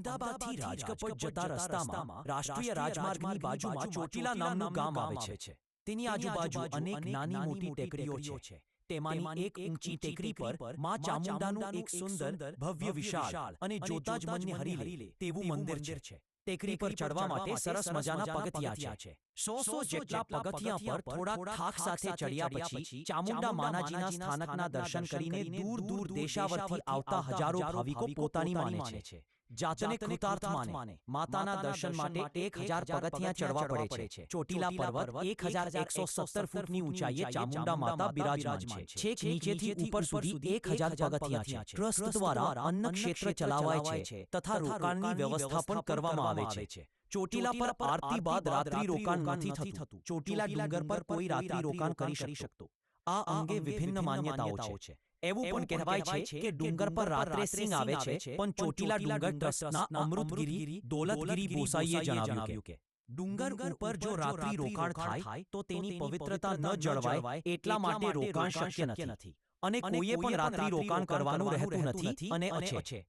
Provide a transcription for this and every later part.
અમદાવાદથી રાજકપટ જતા રસ્તામાં રાષ્ટ્રીય રાજમાર્ગની બાજુમાં ચોટીલા નામનું ગામ આવે છે. તેની આજુબાજુ અનેક નાની મોટી ટેકરીઓ છે. તેમાંની એક ઊંચી ટેકરી પર માં ચામુંડાનું એક સુંદર, ભવ્ય, વિશાળ અને જોતા જ મનને હરી લે તેવું મંદિર છે. ટેકરી પર ચડવા માટે સરસ મજાના પગથિયાં છે. 100 જેટલા પગથિયાં પર થોડા થાક સાથે ચડ્યા પછી ચામુંડા માનાજીના સ્થાનકના દર્શન કરીને દૂર દેશાવરથી આવતા હજારો ભાવિકો પોતાની માને છે. જાતને કૃતાર્થ માને માતાના દર્શન માટે 1000 પગથિયાં ચડવા પડે છે. ચોટીલા પર્વત 1117 ફૂટની ઊંચાઈએ ચામુંડા માતા બિરાજમાન છે. છેક નીચેથી ઉપર સુધી 1000 પગથિયાં છે. ટ્રસ્ટ દ્વારા અન્ન ક્ષેત્ર ચલાવાય છે તથા રોકાણની વ્યવસ્થા પણ કરવામાં આવે છે. ચોટીલા પર આરતી બાદ રાત્રિ રોકાણ નથી થતું. ચોટીલા ડુંગર પર કોઈ રાત્રિ રોકાણ કરી શકતો. આ અંગે વિભિન્ન માન્યતાઓ છે. એવું પણ કહેવાય છે કે ડુંગર પર રાત્રે સિંહ આવે છે, પણ ચોટીલા ડુંગર ટ્રસ્ટના અમૃતગીરી દોલતગીરી બોસાઈએ જણાવ્યું કે ડુંગર ઉપર જો રાત્રિ રોકાણ થાય તો તેની પવિત્રતા ન જળવાય, એટલા માટે રોકાણ શક્ય નથી અને કોઈએ પણ રાત્રિ રોકાણ કરવાનું રહેતું નથી અને છે.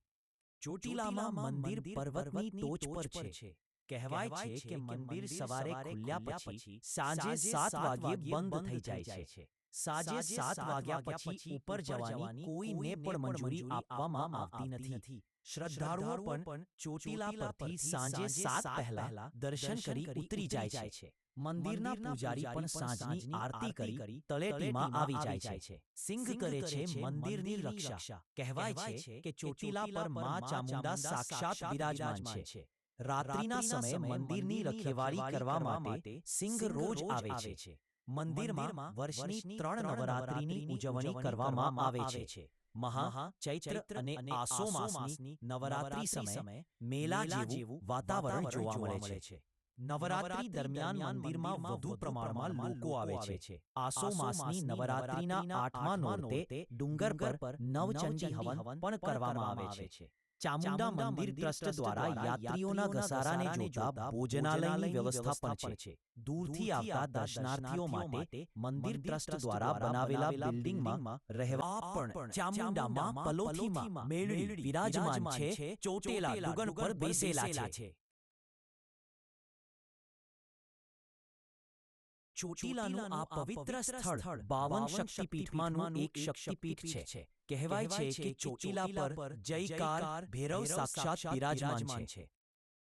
ચોટીલામાં મંદિર પર્વતની ટોચ પર છે. કહેવાય છે કે મંદિર સવારે ખુલ્યા પછી સાંજે 7 વાગ્યે બંધ થઈ જાય છે. સાંજે 7 વાગ્યા પછી ઉપર જવાની કોઈને પણ મંજૂરી આપવામાં આવતી નથી. શ્રદ્ધાળુઓ પણ ચોટીલા પરથી સાંજે 7 પહેલા દર્શન કરી ઉતરી જાય છે. મંદિરના પૂજારી પણ સાંજની આરતી કરી તળેટીમાં આવી જાય છે. સિંહ કરે છે મંદિરની રક્ષા. કહેવાય છે કે ચોટીલા પર માં ચામુંડા સાક્ષાત બિરાજમાન છે. રાત્રિના સમયે મંદિરની રખેવાળી કરવા માટે સિંહ રોજ આવે છે. મંદિરમાં વર્ષની 3 નવરાત્રિની ઉજવણી કરવામાં આવે છે. મહા, ચૈત્ર અને આસો માસની નવરાત્રિ સમયે મેલા જેવું વાતાવરણ જોવા મળે છે. નવરાત્રિ દરમિયાન મંદિરમાં વધુ પ્રમાણમાં લોકો આવે છે. આસો માસની નવરાત્રિના 8મા નોરતે ડુંગર પર નવચંડી હવન પણ કરવામાં આવે છે. ચામુંડા મંદિર ટ્રસ્ટ દ્વારા યાત્રીઓના ઘસારાને જોતા ભોજનાલયની વ્યવસ્થા પણ છે. દૂરથી આવતા દર્શનાર્થીઓ માટે મંદિર ટ્રસ્ટ દ્વારા બનાવેલા બિલ્ડિંગમાં રહેવા પણ ચામુંડામાં પલોઠીમાં મેળવી બિરાજમાન છે. ચોટીલા ડુંગર પર બેસેલા છે. ચોટીલાનું આ પવિત્ર સ્થળ 52 શક્તિપીઠમાંનું એક શક્તિપીઠ છે. કહેવાય છે કે ચોટીલા પર જયકાર ભૈરવ સાક્ષાત બિરાજમાન છે.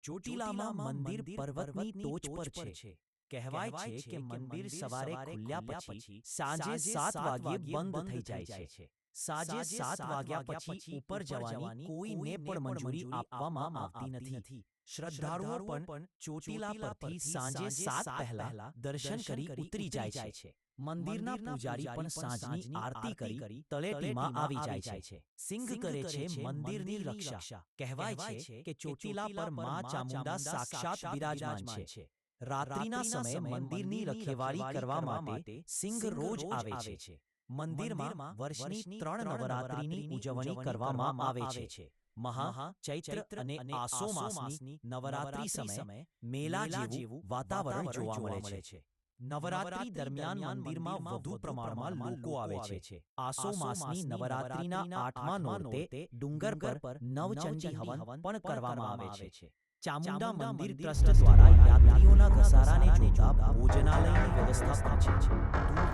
ચોટીલામાં મંદિર પર્વતની ટોચ પર છે. કહેવાય છે કે મંદિર સવારે ખુલ્યા પછી સાંજે 7 વાગ્યે બંધ થઈ જાય છે. સાંજે 7 વાગ્યા પછી ઉપર જવાની કોઈને પણ મંજૂરી આપવામાં આવતી નથી. શ્રદ્ધાળુઓ પણ ચોટીલા પરથી સાંજે 7 પહેલા દર્શન કરી ઉતરી જાય છે. મંદિરના પૂજારી પણ સાંજની આરતી કરી તળેટીમાં આવી જાય છે. સિંહ કરે છે મંદિરની રક્ષા. કહેવાય છે કે ચોટીલા પર માં ચામુંડા સાક્ષાત બિરાજમાન છે. રાત્રિના સમયે મંદિરની રખેવાળી કરવા માટે સિંહ રોજ આવે છે. મંદિરમાં વર્ષની 3 નવરાત્રિની ઉજવણી કરવામાં આવે છે. મહા, ચૈત્ર અને આસો માસની નવરાત્રિ સમયે મેલા જેવું વાતાવરણ જોવા મળે છે. નવરાત્રિ દરમિયાન મંદિરમાં વધુ પ્રમાણમાં લોકો આવે છે. આસો માસની નવરાત્રિના 8મા નોરતે ડુંગર પર નવચંડી હવન પણ કરવામાં આવે છે. ચામુંડા મંદિર ટ્રસ્ટ દ્વારા યાત્રીઓના ઘસારાને જોતા ભોજનાલયની વ્યવસ્થા